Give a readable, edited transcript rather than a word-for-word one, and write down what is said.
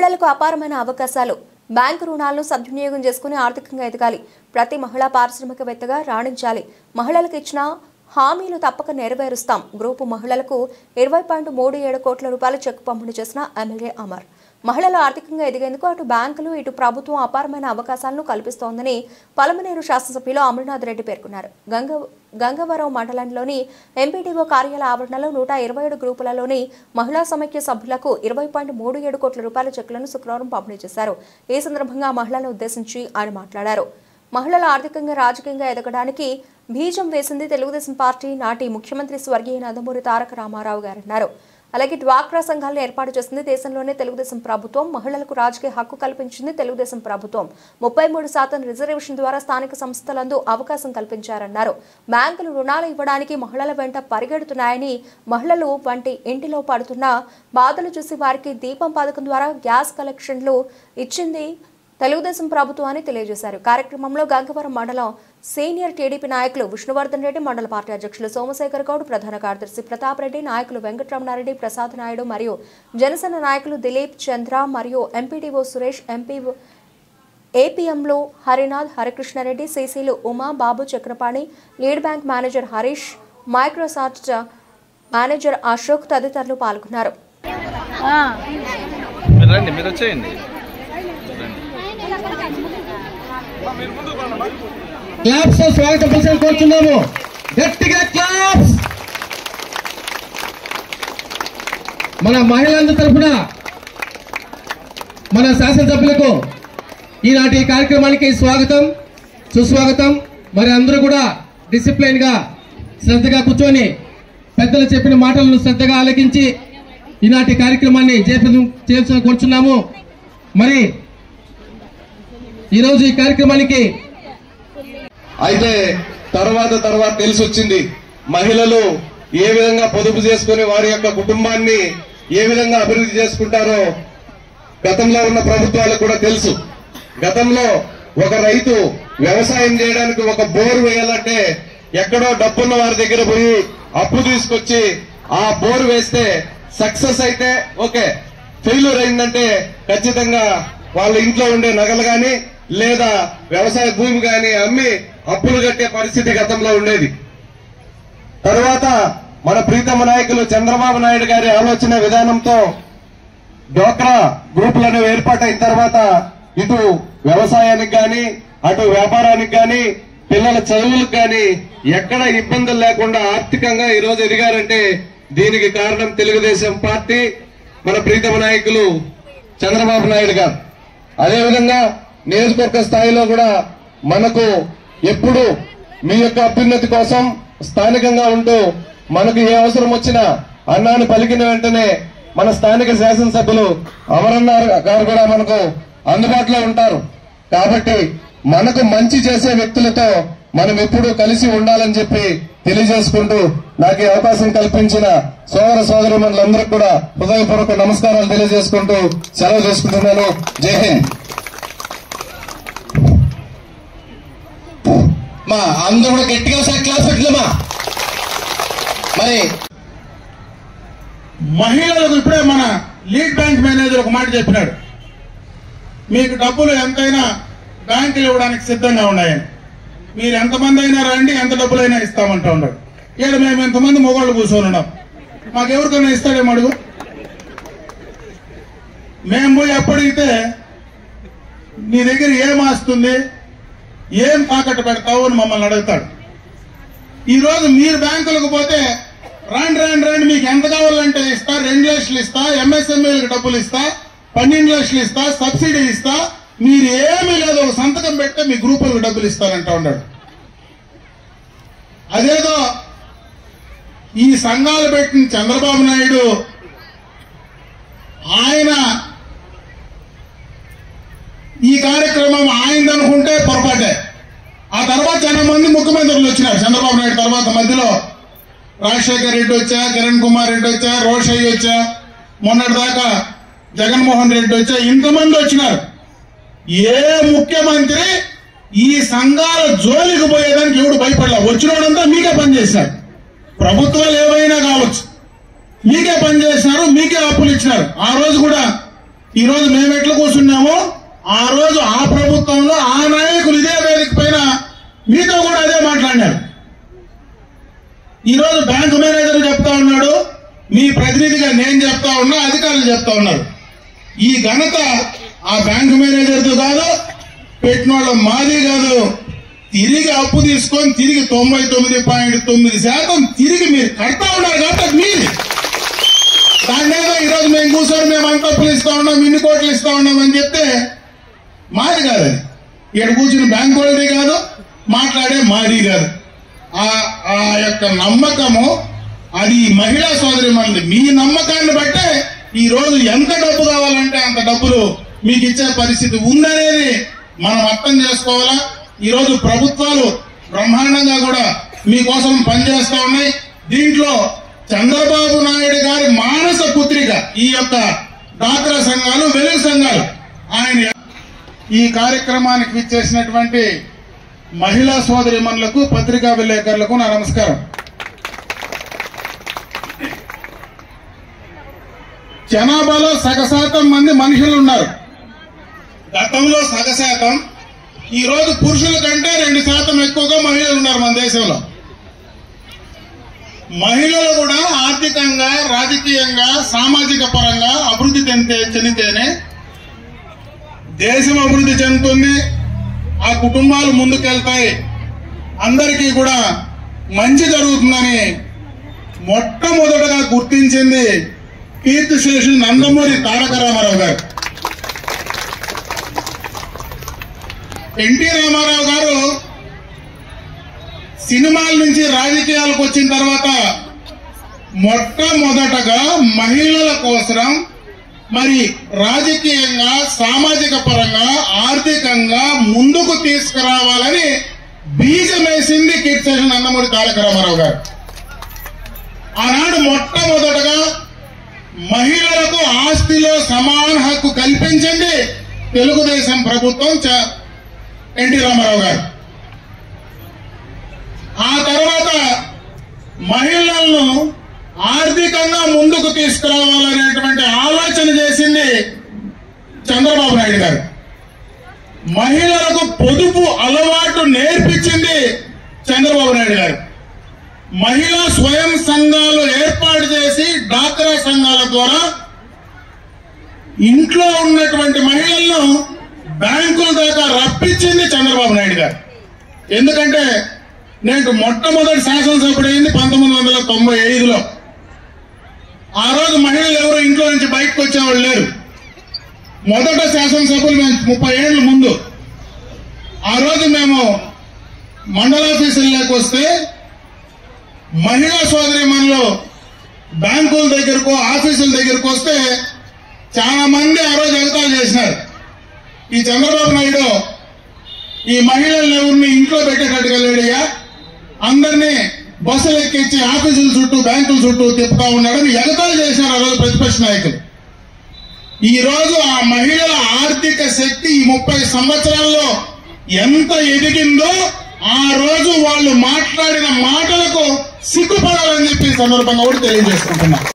మహిళలకు అపారమైన అవకాశాలు. బ్యాంకు రుణాలను సద్వినియోగం చేసుకుని ఆర్థికంగా ఎదగాలి. ప్రతి మహిళా పారిశ్రామికవేత్తగా రాణించాలి. మహిళలకు ఇచ్చిన హామీలు తప్పక నెరవేరుస్తాం. గ్రూపు మహిళలకు 20.37 కోట్ల రూపాయల చెక్ పంపిణీ చేసిన ఎమ్మెల్యే అమర్. మహిళలు ఆర్థికంగా ఎదిగేందుకు అటు బ్యాంకులు ఇటు ప్రభుత్వం అపారమైన అవకాశాలను కల్పిస్తోందని పలమనేరు శాసనసభ్యులు అమర్నాథ్ రెడ్డి పేర్కొన్నారు. గంగవరం మండలంలోని ఎంపీడీఓ కార్యాలయ ఆవరణలో 127 గ్రూపులలోని మహిళా సమైక్య సభ్యులకు 20.37 కోట్ల రూపాయల చెక్కులను శుక్రవారం పంపిణీ చేశారు. ఈ సందర్భంగా మహిళలను ఉద్దేశించి ఆయన మాట్లాడారు. మహిళలు ఆర్థికంగా రాజకీయంగా ఎదగడానికి బీజం వేసింది తెలుగుదేశం పార్టీ. నాటి ముఖ్యమంత్రి స్వర్గీయ నందమూరి తారక రామారావు గారన్నారు. అలాగే డ్వాక్రా సంఘాలను ఏర్పాటు చేసింది తెలుగుదేశం ప్రభుత్వం. మహిళలకు రాజకీయ హక్కు కల్పించింది తెలుగుదేశం ప్రభుత్వం. 33% రిజర్వేషన్ ద్వారా స్థానిక సంస్థలందు అవకాశం కల్పించారన్నారు. బ్యాంకులు రుణాలు ఇవ్వడానికి మహిళల వెంట పరిగెడుతున్నాయని, మహిళలు వంటి ఇంటిలో పడుతున్న బాధలు చూసి వారికి దీపం పథకం ద్వారా గ్యాస్ కలెక్షన్లు ఇచ్చింది తెలుగుదేశం ప్రభుత్వం అని తెలియజేశారు. కార్యక్రమంలో గంగవరం మండలం సీనియర్ టీడీపీ నాయకులు విష్ణువర్ధన్ రెడ్డి, మండల పార్టీ అధ్యక్షులు సోమశేఖర్ గౌడ్, ప్రధాన కార్యదర్శి ప్రతాప్ రెడ్డి, నాయకులు వెంకటరమణారెడ్డి, ప్రసాద్ నాయుడు మరియు జనసేన నాయకులు దిలీప్ చంద్ర మరియు ఎంపీడీఓ సురేష్, ఏపీఎంలో హరినాథ్, హరికృష్ణారెడ్డి, సీసీలు Uma, Babu, Chakrapani, lead bank manager Harish, Microsoft manager Ashok తదితరులు పాల్గొన్నారు. కోరుతున్నాము. గట్టిగా క్లాప్స్. మన మహిళలందరి తరఫున మన శాసనసభ్యులకు ఈనాటి కార్యక్రమానికి స్వాగతం, సుస్వాగతం. మరి అందరూ కూడా డిసిప్లైన్ గా శ్రద్ధగా కూర్చొని పెద్దలు చెప్పిన మాటలను శ్రద్ధగా ఆలకించి ఈనాటి కార్యక్రమాన్ని చేయాల్సిన కోరుచున్నాము. మరి ఈరోజు ఈ కార్యక్రమానికి అయితే తర్వాత తెలిసి వచ్చింది మహిళలు ఏ విధంగా పొదుపు చేసుకుని వారి యొక్క కుటుంబాన్ని ఏ విధంగా అభివృద్ధి చేసుకుంటారో గతంలో ఉన్న ప్రభుత్వాలకు కూడా తెలుసు. గతంలో ఒక రైతు వ్యవసాయం చేయడానికి ఒక బోరు వేయాలంటే ఎక్కడో డబ్బున్న వారి దగ్గర పోయి అప్పు తీసుకొచ్చి ఆ బోరు వేస్తే సక్సెస్ అయితే ఓకే, ఫెయిల్యూర్ అయిందంటే ఖచ్చితంగా వాళ్ళ ఇంట్లో ఉండే నగలు గాని లేదా వ్యవసాయ భూమి గాని అమ్మి అప్పులు కట్టే పరిస్థితి గతంలో ఉండేది. తర్వాత మన ప్రీతమ నాయకులు చంద్రబాబు నాయుడు గారి ఆలోచన విధానంతో డ్వాక్రా గ్రూపులను ఏర్పాటైన తర్వాత ఇటు వ్యవసాయానికి గాని అటు వ్యాపారానికి గాని పిల్లల చదువులకు గాని ఎక్కడ ఇబ్బందులు లేకుండా ఆర్థికంగా ఈ రోజు ఎదిగారంటే దీనికి కారణం తెలుగుదేశం పార్టీ, మన ప్రీతమ నాయకులు చంద్రబాబు నాయుడు గారు. అదేవిధంగా నియోజకవర్గ స్థాయిలో కూడా మనకు ఎప్పుడు మీ యొక్క అభ్యున్నతి కోసం స్థానికంగా ఉంటూ మనకు ఏ అవసరం వచ్చినా అన్నాన్ని పలికిన వెంటనే మన స్థానిక శాసనసభ్యులు అమరన్న గారు కూడా మనకు అందుబాటులో ఉంటారు. కాబట్టి మనకు మంచి చేసే వ్యక్తులతో మనం ఎప్పుడూ కలిసి ఉండాలని చెప్పి తెలియజేసుకుంటూ నాకు ఈ అవకాశం కల్పించిన సోదర సోదరీమణులందరికీ కూడా హృదయపూర్వక నమస్కారాలు తెలియజేసుకుంటూ సెలవు చేసుకుంటున్నాను. జై హింద్. మా అందరూ కూడా గట్టిగా ఒకసారి క్లాస్ పెట్టలేమా? మరి మహిళలకు ఇప్పుడే మన లీడ్ బ్యాంక్ మేనేజర్ ఒక మాట చెప్పినాడు, మీకు డబ్బులు ఎంతైనా బ్యాంకులు ఇవ్వడానికి సిద్ధంగా ఉన్నాయని. మీరు ఎంతమంది అయినా రండి, ఎంత డబ్బులైనా ఇస్తామంటా ఉన్నాడు. ఇక్కడ మేము ఎంతమంది మొగోళ్ళు కూర్చొని ఉన్నాం, మాకెవరికైనా ఇస్తాడేమో అడుగు. మేము పోయి అప్పడిగితే నీ దగ్గర ఏం ఆస్తుంది, ఏం తాకట్టు పెడతావు అని మమ్మల్ని అడుగుతాడు. ఈ రోజు మీరు బ్యాంకులకు పోతే రండి మీకు ఎంత కావాలంటే ఇస్తా, 2 లక్షలు ఇస్తా, ఎంఎస్ఎంఈలకు డబ్బులు ఇస్తా, 12 లక్షలు ఇస్తా, సబ్సిడీ ఇస్తా, మీరు ఏమీ లేదు ఒక సంతకం పెడితే మీ గ్రూపులకు డబ్బులు ఇస్తారంటా ఉన్నాడు. అదేదో ఈ సంఘాలు పెట్టిన చంద్రబాబు నాయుడు ఆయన ఈ కార్యక్రమం ఆయనదనుకుంటే పొరపాటే. ఆ తర్వాత చాలా మంది ముఖ్యమంత్రులు వచ్చినారు చంద్రబాబు నాయుడు తర్వాత. మధ్యలో రాజశేఖర్ రెడ్డి వచ్చా, కిరణ్ కుమార్ రెడ్డి వచ్చా, రోషయ్య వచ్చా, మొన్నటిదాకా జగన్మోహన్ రెడ్డి వచ్చా, ఇంతమంది వచ్చినారు. ఏ ముఖ్యమంత్రి ఈ సంఘాల జోలికి పోయేదానికి ఎవడు భయపడలే. వచ్చినోడంతా మీకే పనిచేశారు. ప్రభుత్వాలు ఏవైనా కావచ్చు, మీకే పనిచేసినారు, మీకే అప్పులు ఇచ్చినారు. ఆ రోజు కూడా ఈ రోజు మేము ఎట్లా కూర్చున్నామో ఆ రోజు ఆ ప్రభుత్వంలో ఆ నాయకులు ఇదే వేదిక పైన మీతో కూడా అదే మాట్లాడినారు. ఈ రోజు బ్యాంకు మేనేజర్ చెప్తా ఉన్నాడు, మీ ప్రతినిధిగా నేను చెప్తా ఉన్నా, అధికారులు చెప్తా ఉన్నారు. ఈ ఘనత ఆ బ్యాంకు మేనేజర్తో కాదు, పెట్టినోళ్ళ మాది కాదు. తిరిగి అప్పు తీసుకొని తిరిగి 99.9% తిరిగి మీరు కడతా ఉన్నారు కాబట్టి మీది. దాన్నేదో ఈరోజు మేము కూర్చొని మేము అంత అప్పులు ఇస్తా ఉన్నాం, ఇన్ని కోట్లు ఇస్తా ఉన్నాం అని చెప్తే మాది కాదు. అది ఇక్కడ కూర్చుని బ్యాంకు వాళ్ళది కాదు, మాట్లాడే మాది కాదు. ఆ యొక్క నమ్మకము అది మహిళా సోదరి మనది. మీ నమ్మకాన్ని బట్టే ఈ రోజు ఎంత డబ్బు కావాలంటే అంత డబ్బులు మీకు ఇచ్చే పరిస్థితి ఉందనేది మనం అర్థం చేసుకోవాలా. ఈ రోజు ప్రభుత్వాలు బ్రహ్మాండంగా కూడా మీకోసం పనిచేస్తా ఉన్నాయి. దీంట్లో చంద్రబాబు నాయుడు గారి మానస పుత్రిక ఈ యొక్క డాక్రా సంఘాలు, వెలుగు సంఘాలు, ఆయన ఈ కార్యక్రమానికి విచ్చేసినటువంటి మహిళా సోదరిమణులకు, పత్రికా విలేకరులకు నా నమస్కారం. జనాభాలో సగశాతం మంది మనుషులు ఉన్నారు. గతంలో సగశాతం, ఈ రోజు పురుషుల కంటే 2% ఎక్కువగా మహిళలు ఉన్నారు మన దేశంలో. మహిళలు కూడా ఆర్థికంగా, రాజకీయంగా, సామాజిక పరంగా అభివృద్ధి చెందితేనే దేశం అభివృద్ధి చెందుతుంది, ఆ కుటుంబాలు ముందుకెళ్తాయి, అందరికీ కూడా మంచి జరుగుతుందని మొట్టమొదటగా గుర్తించింది కీర్తిశేషులు నందమూరి తారక రామారావు గారు. ఎన్టీ రామారావు గారు సినిమాల నుంచి రాజకీయాలకు వచ్చిన తర్వాత మొట్టమొదటగా మహిళల కోసం మరి రాజకీయంగా, సామాజిక పరంగా, ఆర్థికంగా ముందుకు తీసుకురావాలని బీజం వేసింది కీర్తిశేషులు నందమూరి తారక రామారావు గారు. ఆనాడు మొట్టమొదటగా మహిళలకు ఆస్తిలో సమాన హక్కు కల్పించింది తెలుగుదేశం ప్రభుత్వం, ఎన్టీ రామారావు గారు. ఆ తర్వాత మహిళలను ఆర్థికంగా ముందుకు తీసుకురావాలనేటువంటి ఆలోచన చేసింది చంద్రబాబు నాయుడు గారు. మహిళలకు పొదుపు అలవాటు నేర్పించింది చంద్రబాబు నాయుడు గారు. మహిళా స్వయం సంఘాలు ఏర్పాటు చేసి డాక్రా సంఘాల ద్వారా ఇంట్లో ఉన్నటువంటి మహిళలను బ్యాంకుల దాకా రప్పించింది చంద్రబాబు నాయుడు గారు. ఎందుకంటే నేను మొట్టమొదటి శాసనసభ్యుడు అయింది 1995లో. ఆ రోజు మహిళలు ఎవరు ఇంట్లో నుంచి బయటకు వచ్చేవాళ్ళు లేరు. మొదట శాసనసభ్యులు మేము 30 ఏళ్ల ముందు. ఆ రోజు మేము మండలాఫీసుల్లోకి వస్తే మహిళా సోదరిమణులు బ్యాంకుల దగ్గరకు, ఆఫీసుల దగ్గరకు వస్తే చాలా మంది ఆ రోజు ఎగతాళి చేసినారు. ఈ చంద్రబాబు నాయుడు ఈ మహిళలను ఎవరిని ఇంట్లో పెట్టేటట్టుగా లేడయ్యా, అందరినీ బస్సులు ఎక్కించి ఆఫీసుల చుట్టూ, బ్యాంకుల చుట్టూ తిప్పుతా ఉన్నాడని ఎగతాళి చేసినారు ఆ రోజు ప్రతిపక్ష నాయకులు. ఈ రోజు ఆ మహిళల ఆర్థిక శక్తి ఈ 30 సంవత్సరాల్లో ఎంత ఎదిగిందో ఆ రోజు వాళ్ళు మాట్లాడిన మాటలకు సిగ్గుపడాలని చెప్పి సందర్భంగా కూడా తెలియజేసుకుంటున్నా.